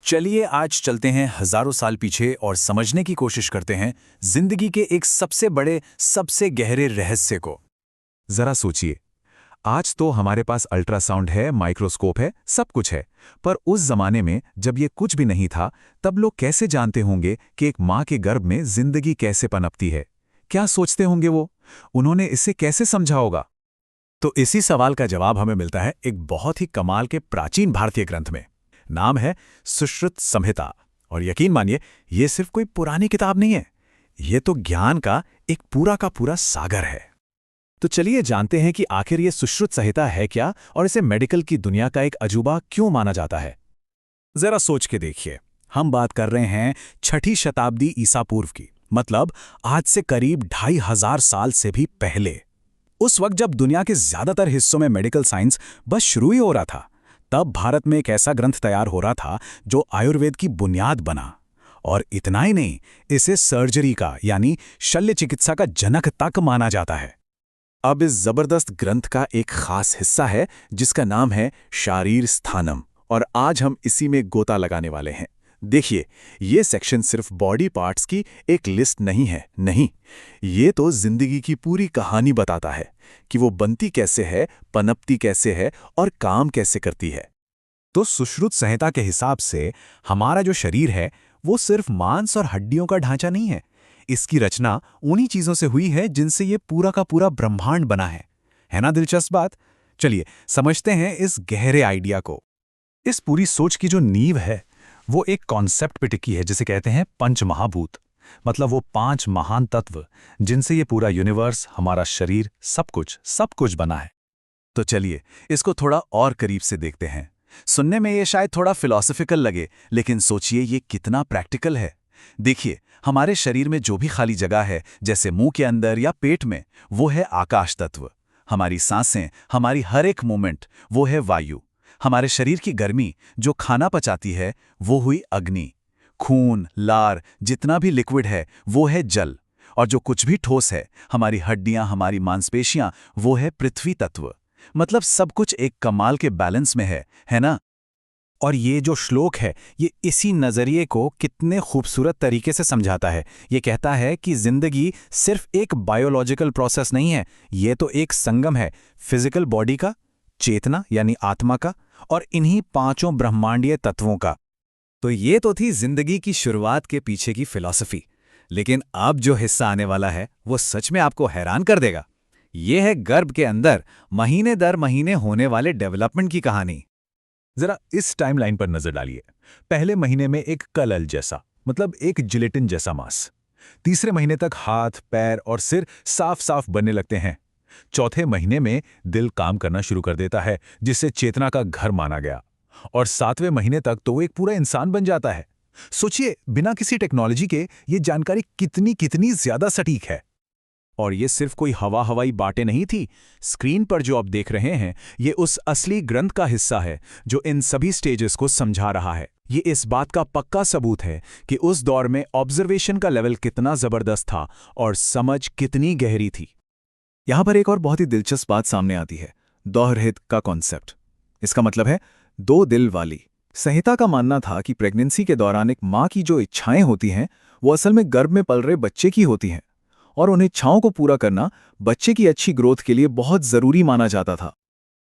चलिए आज चलते हैं हजारों साल पीछे और समझने की कोशिश करते हैं जिंदगी के एक सबसे बड़े, सबसे गहरे रहस्य को। जरा सोचिए, आज तो हमारे पास अल्ट्रासाउंड है, माइक्रोस्कोप है, सब कुछ है। पर उस जमाने में जब ये कुछ भी नहीं था, तब लोग कैसे जानते होंगे कि एक माँ के गर्भ में जिंदगी कैसे पनपती है? क्या सोचते होंगे वो? उन्होंने इसे कैसे समझा होगा? तो इसी सवाल का जवाब हमें मिलता है एक बहुत ही कमाल के प्राचीन भारतीय ग्रंथ में। नाम है सुश्रुत संहिता। और यकीन मानिए, ये सिर्फ कोई पुरानी किताब नहीं है, ये तो ज्ञान का एक पूरा का पूरा सागर है। तो चलिए जानते हैं कि आखिर ये सुश्रुत संहिता है क्या और इसे मेडिकल की दुनिया का एक अजूबा क्यों माना जाता है। जरा सोच के देखिए, हम बात कर रहे हैं 6ठी शताब्दी ईसा पूर्व की, मतलब आज से करीब 2500 साल से भी पहले। उस वक्त जब दुनिया के ज्यादातर हिस्सों में मेडिकल साइंस बस शुरू ही हो रहा था, तब भारत में एक ऐसा ग्रंथ तैयार हो रहा था जो आयुर्वेद की बुनियाद बना। और इतना ही नहीं, इसे सर्जरी का यानी शल्य चिकित्सा का जनक तक माना जाता है। अब इस जबरदस्त ग्रंथ का एक खास हिस्सा है जिसका नाम है शारीर स्थानम, और आज हम इसी में गोता लगाने वाले हैं। देखिए, ये सेक्शन सिर्फ बॉडी पार्ट्स की एक लिस्ट नहीं है, नहीं, ये तो जिंदगी की पूरी कहानी बताता है कि वो बनती कैसे है, पनपती कैसे है और काम कैसे करती है। तो सुश्रुत संहिता के हिसाब से हमारा जो शरीर है वो सिर्फ मांस और हड्डियों का ढांचा नहीं है। इसकी रचना उन्हीं चीजों से हुई है जिनसे ये पूरा का पूरा ब्रह्मांड बना है ना दिलचस्प बात? चलिए समझते हैं इस गहरे आइडिया को। इस पूरी सोच की जो नींव है वो एक कॉन्सेप्ट पे टिकी है जिसे कहते हैं पंच महाभूत, मतलब वो 5 महान तत्व जिनसे ये पूरा यूनिवर्स, हमारा शरीर, सब कुछ बना है। तो चलिए इसको थोड़ा और करीब से देखते हैं। सुनने में ये शायद थोड़ा फिलॉसफिकल लगे, लेकिन सोचिए ये कितना प्रैक्टिकल है। देखिए, हमारे शरीर में जो भी खाली जगह है, जैसे मुंह के अंदर या पेट में, वो है आकाश तत्व। हमारी सांसें, हमारी हर एक मूवमेंट, वो है वायु। हमारे शरीर की गर्मी जो खाना पचाती है, वो हुई अग्नि। खून, लार, जितना भी लिक्विड है वो है जल। और जो कुछ भी ठोस है, हमारी हड्डियां, हमारी मांसपेशियां, वो है पृथ्वी तत्व। मतलब सब कुछ एक कमाल के बैलेंस में है ना? और ये जो श्लोक है, ये इसी नज़रिए को कितने खूबसूरत तरीके से समझाता है। ये कहता है कि जिंदगी सिर्फ एक बायोलॉजिकल प्रोसेस नहीं है, ये तो एक संगम है फिजिकल बॉडी का, चेतना यानी आत्मा का, और इन्हीं 5 ब्रह्मांडीय तत्वों का। तो ये तो थी जिंदगी की शुरुआत के पीछे की फिलॉसफी। लेकिन अब जो हिस्सा आने वाला है वो सच में आपको हैरान कर देगा। ये है गर्भ के अंदर महीने दर महीने होने वाले डेवलपमेंट की कहानी। जरा इस टाइमलाइन पर नजर डालिए। पहले महीने में एक कलल जैसा, मतलब एक जिलेटिन जैसा मांस। तीसरे महीने तक हाथ, पैर और सिर साफ साफ बनने लगते हैं। चौथे महीने में दिल काम करना शुरू कर देता है, जिसे चेतना का घर माना गया। और 7वें महीने तक तो वो एक पूरा इंसान बन जाता है। सोचिए, बिना किसी टेक्नोलॉजी के ये जानकारी कितनी कितनी ज्यादा सटीक है। और ये सिर्फ कोई हवाई बातें नहीं थी। स्क्रीन पर जो आप देख रहे हैं, ये उस असली ग्रंथ का हिस्सा है जो इन सभी स्टेजेस को समझा रहा है। ये इस बात का पक्का सबूत है कि उस दौर में ऑब्जर्वेशन का लेवल कितना जबरदस्त था और समझ कितनी गहरी थी। यहां पर एक और बहुत ही दिलचस्प बात सामने आती है, दोहरहित का कॉन्सेप्ट। इसका मतलब है 2 दिल वाली। संहिता का मानना था कि प्रेगनेंसी के दौरान एक माँ की जो इच्छाएं होती हैं वो असल में गर्भ में पल रहे बच्चे की होती हैं, और उन इच्छाओं को पूरा करना बच्चे की अच्छी ग्रोथ के लिए बहुत जरूरी माना जाता था।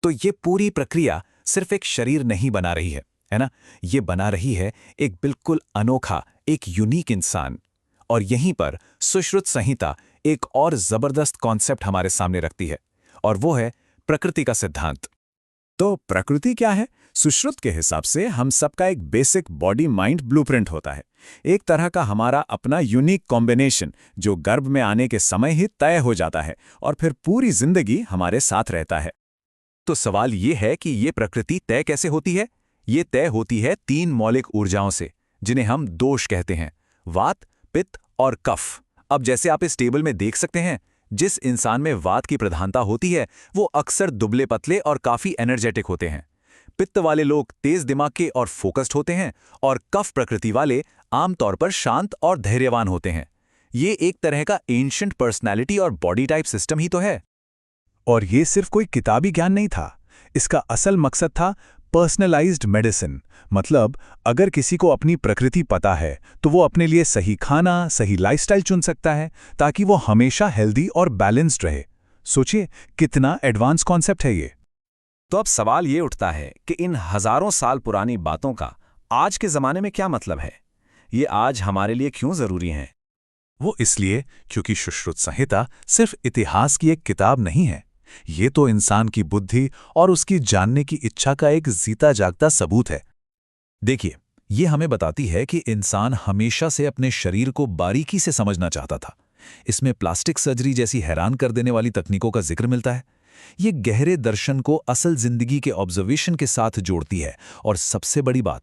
तो ये पूरी प्रक्रिया सिर्फ एक शरीर नहीं बना रही है ना? ये बना रही है एक बिल्कुल अनोखा, एक यूनिक इंसान। और यहीं पर सुश्रुत संहिता एक और जबरदस्त कॉन्सेप्ट हमारे सामने रखती है, और वो है प्रकृति का सिद्धांत। तो प्रकृति क्या है? सुश्रुत के हिसाब से हम सबका एक बेसिक बॉडी माइंड ब्लूप्रिंट होता है, एक तरह का हमारा अपना यूनिक कॉम्बिनेशन जो गर्भ में आने के समय ही तय हो जाता है और फिर पूरी जिंदगी हमारे साथ रहता है। तो सवाल ये है कि ये प्रकृति तय कैसे होती है? ये तय होती है 3 मौलिक ऊर्जाओं से, जिन्हें हम दोष कहते हैं, वात, पित्त और कफ। अब जैसे आप इस टेबल में देख सकते हैं, जिस इंसान में वात की प्रधानता होती है वो अक्सर दुबले पतले और काफी एनर्जेटिक होते हैं। पित्त वाले लोग तेज दिमाग के और फोकस्ड होते हैं, और कफ प्रकृति वाले आमतौर पर शांत और धैर्यवान होते हैं। ये एक तरह का एंशिएंट पर्सनैलिटी और बॉडी टाइप सिस्टम ही तो है। और ये सिर्फ कोई किताबी ज्ञान नहीं था, इसका असल मकसद था पर्सनलाइज्ड मेडिसिन, मतलब अगर किसी को अपनी प्रकृति पता है तो वो अपने लिए सही खाना, सही लाइफस्टाइल चुन सकता है ताकि वो हमेशा हेल्दी और बैलेंस्ड रहे। सोचिए कितना एडवांस कॉन्सेप्ट है ये। तो अब सवाल ये उठता है कि इन हजारों साल पुरानी बातों का आज के जमाने में क्या मतलब है? ये आज हमारे लिए क्यों जरूरी हैं? वो इसलिए क्योंकि सुश्रुत संहिता सिर्फ इतिहास की एक किताब नहीं है। ये तो इंसान की बुद्धि और उसकी जानने की इच्छा का एक जीता जागता सबूत है। देखिए, ये हमें बताती है कि इंसान हमेशा से अपने शरीर को बारीकी से समझना चाहता था। इसमें प्लास्टिक सर्जरी जैसी हैरान कर देने वाली तकनीकों का जिक्र मिलता है। ये गहरे दर्शन को असल जिंदगी के ऑब्जर्वेशन के साथ जोड़ती है और सबसे बड़ी बात,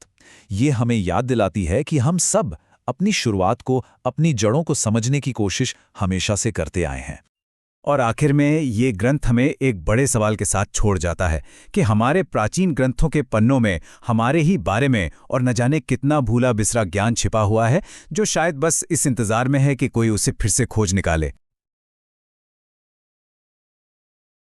ये हमें याद दिलाती है कि हम सब अपनी शुरुआत को, अपनी जड़ों को समझने की कोशिश हमेशा से करते आए हैं। और आखिर में ये ग्रंथ हमें एक बड़े सवाल के साथ छोड़ जाता है कि हमारे प्राचीन ग्रंथों के पन्नों में हमारे ही बारे में और न जाने कितना भूला बिसरा ज्ञान छिपा हुआ है, जो शायद बस इस इंतजार में है कि कोई उसे फिर से खोज निकाले।